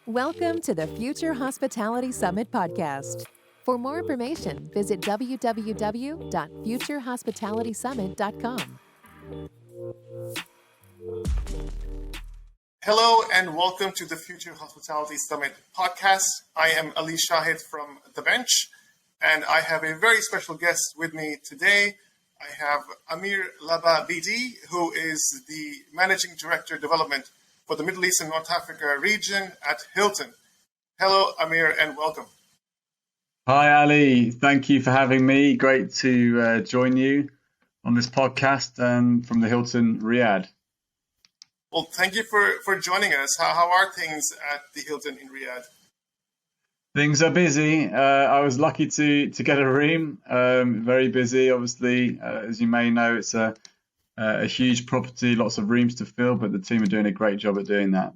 Welcome to the Future Hospitality Summit podcast. For more information, visit www.futurehospitalitysummit.com. Hello and welcome to the Future Hospitality Summit podcast. I am Ali Shahid from The Bench, and I have a very special guest with me today. I have Amir Lababedi, who is the Managing Director Development for the Middle East and North Africa region at Hilton. Hello, Amir, and welcome. Hi, Ali. Thank you for having me. Great to join you on this podcast from the Hilton Riyadh. Well, thank you for joining us. How are things at the Hilton in Riyadh? Things are busy. I was lucky to get a room. Very busy, obviously. As you may know, it's a huge property, lots of rooms to fill, but the team are doing a great job at doing that.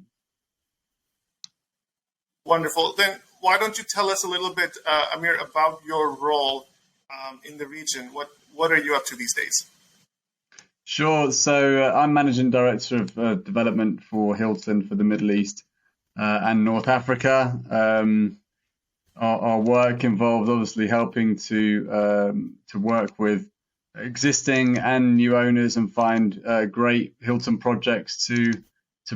Wonderful. Then why don't you tell us a little bit, Amir, about your role in the region? What are you up to these days? Sure. So I'm Managing Director of Development for Hilton for the Middle East and North Africa. Our work involves obviously helping to work with existing and new owners and find great Hilton projects to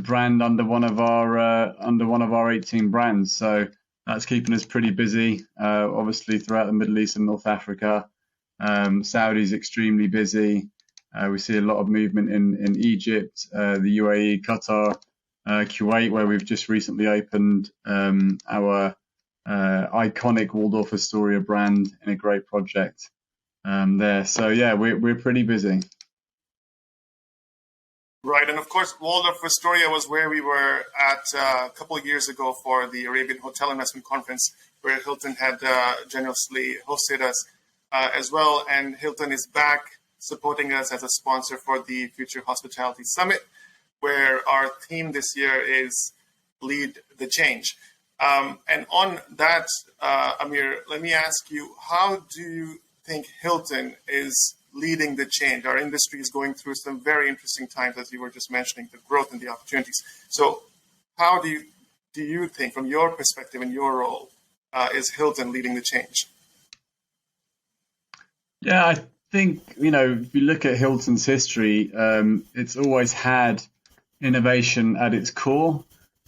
brand under one of our 18 brands. So that's keeping us pretty busy. Obviously throughout the Middle East and North Africa, Saudi's extremely busy. We see a lot of movement in Egypt, the UAE, Qatar, Kuwait, where we've just recently opened our iconic Waldorf Astoria brand in a great project there. So yeah, we're pretty busy. Right, and of course, Waldorf Astoria was where we were at a couple of years ago for the Arabian Hotel Investment Conference, where Hilton had generously hosted us as well. And Hilton is back supporting us as a sponsor for the Future Hospitality Summit, where our theme this year is Lead the Change. And on that, Amir, let me ask you, how do you think Hilton is leading the change? Our industry is going through some very interesting times, as you were just mentioning, the growth and the opportunities. So how do you think, from your perspective and your role, is Hilton leading the change? Yeah, I think, if you look at Hilton's history, it's always had innovation at its core.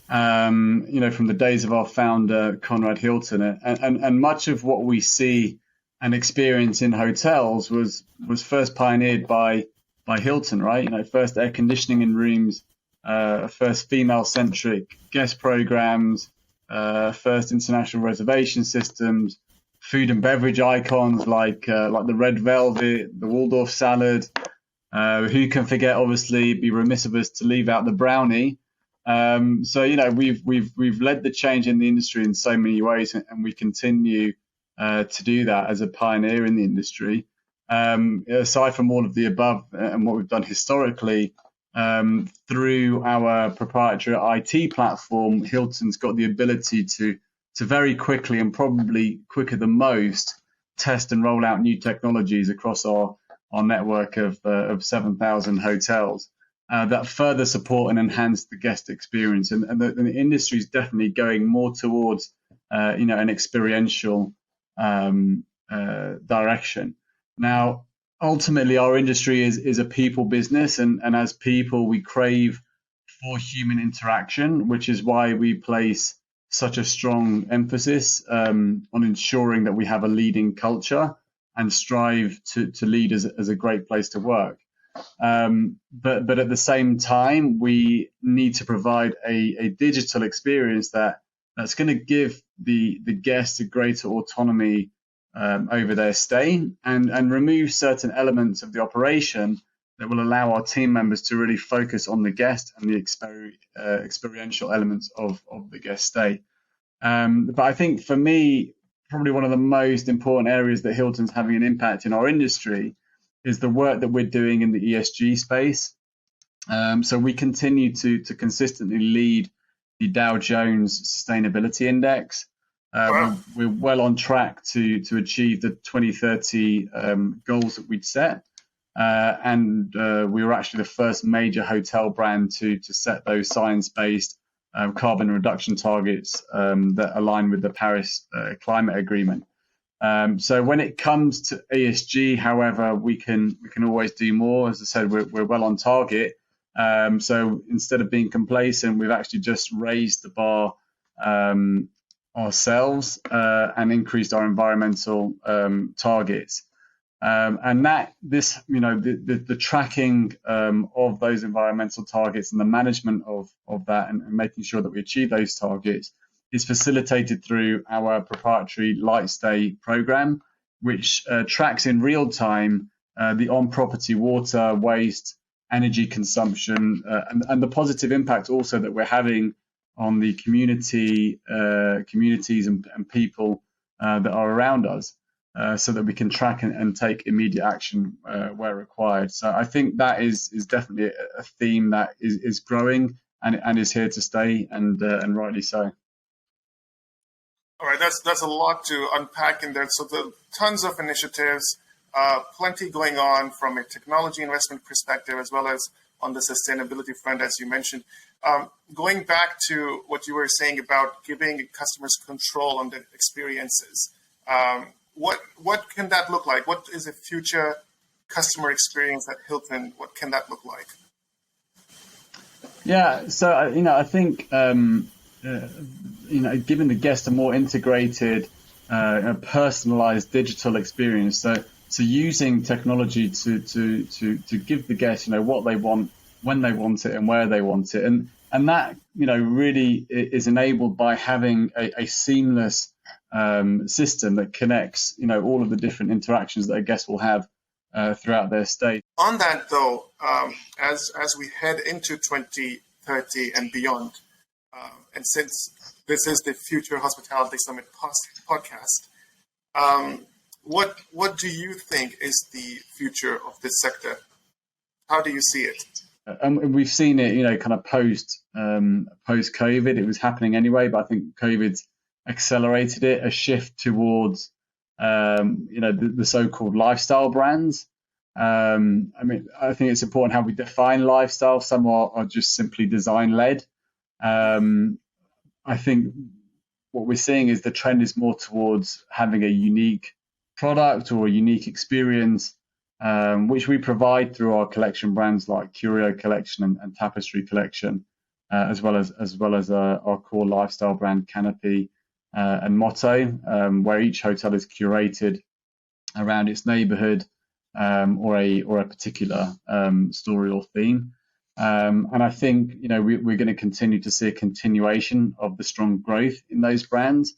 From the days of our founder, Conrad Hilton, and much of what we see and experience in hotels was first pioneered by Hilton, right? First air conditioning in rooms, first female-centric guest programs, first international reservation systems, food and beverage icons like the red velvet, the Waldorf salad. Who can forget? Obviously, it'd be remiss of us to leave out the brownie. So we've led the change in the industry in so many ways, and we continue to do that as a pioneer in the industry. Aside from all of the above and what we've done historically, through our proprietary IT platform, Hilton's got the ability to very quickly and probably quicker than most test and roll out new technologies across our network of 7,000 hotels that further support and enhance the guest experience. And the industry is definitely going more towards an experiential direction. Now, ultimately, our industry is a people business, and as people, we crave for human interaction, which is why we place such a strong emphasis on ensuring that we have a leading culture and strive to lead as a great place to work. But at the same time, we need to provide a digital experience that's going to give the guests a greater autonomy over their stay and remove certain elements of the operation that will allow our team members to really focus on the guest and the experiential elements of the guest stay. But I think for me, probably one of the most important areas that Hilton's having an impact in our industry is the work that we're doing in the ESG space. So we continue to consistently lead the Dow Jones Sustainability Index. We're well on track to achieve the 2030 goals that we'd set. And we were actually the first major hotel brand to set those science-based carbon reduction targets that align with the Paris Climate Agreement. So when it comes to ESG, however, we can always do more. As I said, we're well on target. So instead of being complacent, we've actually just raised the bar ourselves and increased our environmental targets. And the tracking of those environmental targets and the management of that and making sure that we achieve those targets is facilitated through our proprietary Lightstay program, which tracks in real time the on-property water, waste, energy consumption, and the positive impact also that we're having on the communities and people that are around us, so that we can track and take immediate action where required. So I think that is definitely a theme that is growing and is here to stay, and rightly so. All right, that's a lot to unpack in there. So the tons of initiatives, plenty going on from a technology investment perspective, as well as on the sustainability front, as you mentioned. Going back to what you were saying about giving customers control on the experiences, what can that look like? What is a future customer experience at Hilton? What can that look like? Yeah, so I think giving the guest a more integrated, personalized digital experience. So using technology to give the guest what they want, when they want it, and where they want it, and that really is enabled by having a seamless system that connects all of the different interactions that a guest will have throughout their stay. On that though, as we head into 2030 and beyond, and since this is the Future Hospitality Summit podcast, what do you think is the future of this sector? How do you see it? And we've seen it, kind of post COVID. It was happening anyway, but I think COVID's accelerated it. A shift towards, the so-called lifestyle brands. I think it's important how we define lifestyle. Some are just simply design-led. I think what we're seeing is the trend is more towards having a unique product or a unique experience, which we provide through our collection brands like Curio Collection and Tapestry Collection, as well as our core lifestyle brand Canopy and Motto, where each hotel is curated around its neighborhood or a particular story or theme. And I think we're going to continue to see a continuation of the strong growth in those brands.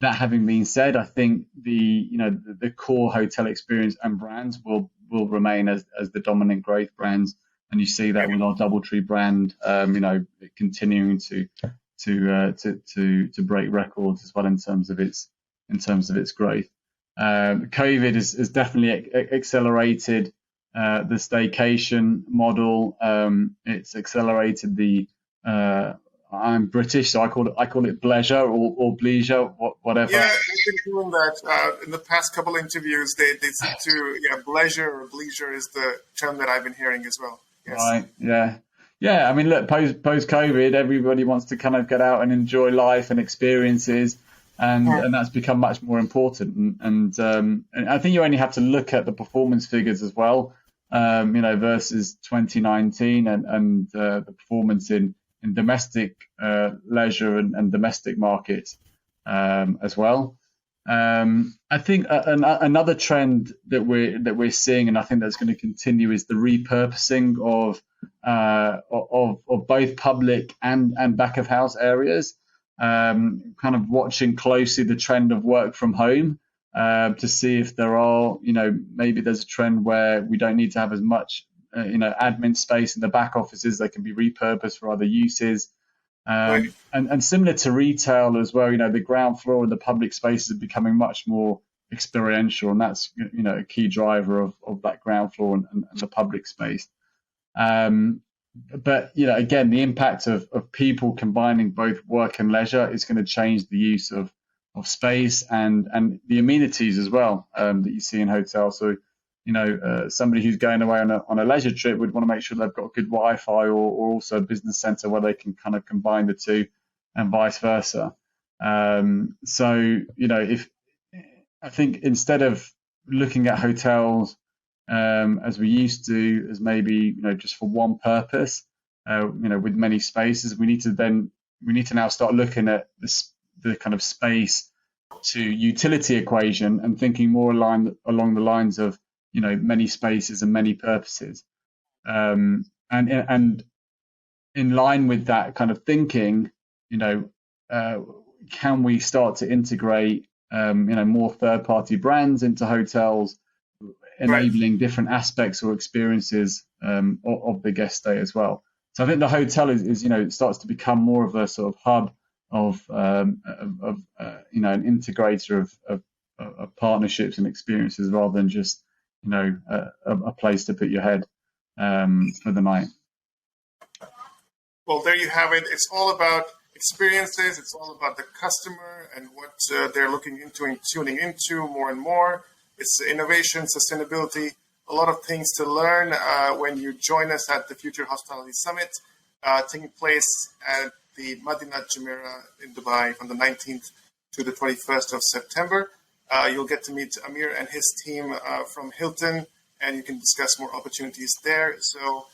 That having been said, I think the core hotel experience and brands will remain as the dominant growth brands, and you see that with our DoubleTree brand, continuing to break records as well in terms of its growth. COVID has definitely accelerated the staycation model. It's accelerated the I'm British, so I call it bleisure or bleisure, whatever. Yeah, we've been doing that in the past couple interviews. They seem to bleisure or bleisure is the term that I've been hearing as well. Yes. Right. Yeah. I mean, look, post COVID, everybody wants to kind of get out and enjoy life and experiences, and that's become much more important. And I think you only have to look at the performance figures as well, versus 2019 and the performance in domestic leisure and domestic markets as well. I think another trend that we're seeing, and I think that's going to continue, is the repurposing of both public and back of house areas. Kind of watching closely the trend of work from home to see if there are, maybe there's a trend where we don't need to have as much admin space in the back offices. They can be repurposed for other uses. And similar to retail as well, the ground floor and the public spaces are becoming much more experiential, and that's a key driver of that ground floor and the public space. But again, the impact of people combining both work and leisure is going to change the use of space and the amenities as well that you see in hotels. So somebody who's going away on a leisure trip would want to make sure they've got good Wi-Fi or also a business center where they can kind of combine the two and vice versa. So, if I think instead of looking at hotels as we used to, as maybe just for one purpose, with many spaces, we need to now start looking at the kind of space to utility equation and thinking more along the lines of many spaces and many purposes, and in line with that kind of thinking, can we start to integrate more third-party brands into hotels, enabling different aspects or experiences of the guest stay as well. So I think the hotel is starts to become more of a sort of hub of an integrator of partnerships and experiences, rather than just a place to put your head for the night. Well, there you have it. It's all about experiences. It's all about the customer and what they're looking into and tuning into more and more. It's innovation, sustainability, a lot of things to learn when you join us at the Future Hospitality Summit, taking place at the Madinat Jumeirah in Dubai on the 19th to the 21st of September. You'll get to meet Amir and his team from Hilton, and you can discuss more opportunities there. So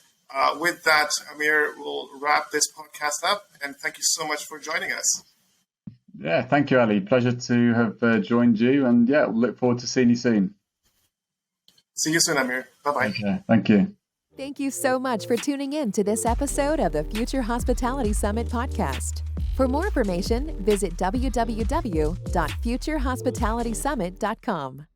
with that, Amir, we'll wrap this podcast up, and thank you so much for joining us. Yeah, thank you, Ali. Pleasure to have joined you, and we'll look forward to seeing you soon. See you soon, Amir. Bye-bye. Okay, thank you. Thank you so much for tuning in to this episode of the Future Hospitality Summit podcast. For more information, visit www.futurehospitalitysummit.com.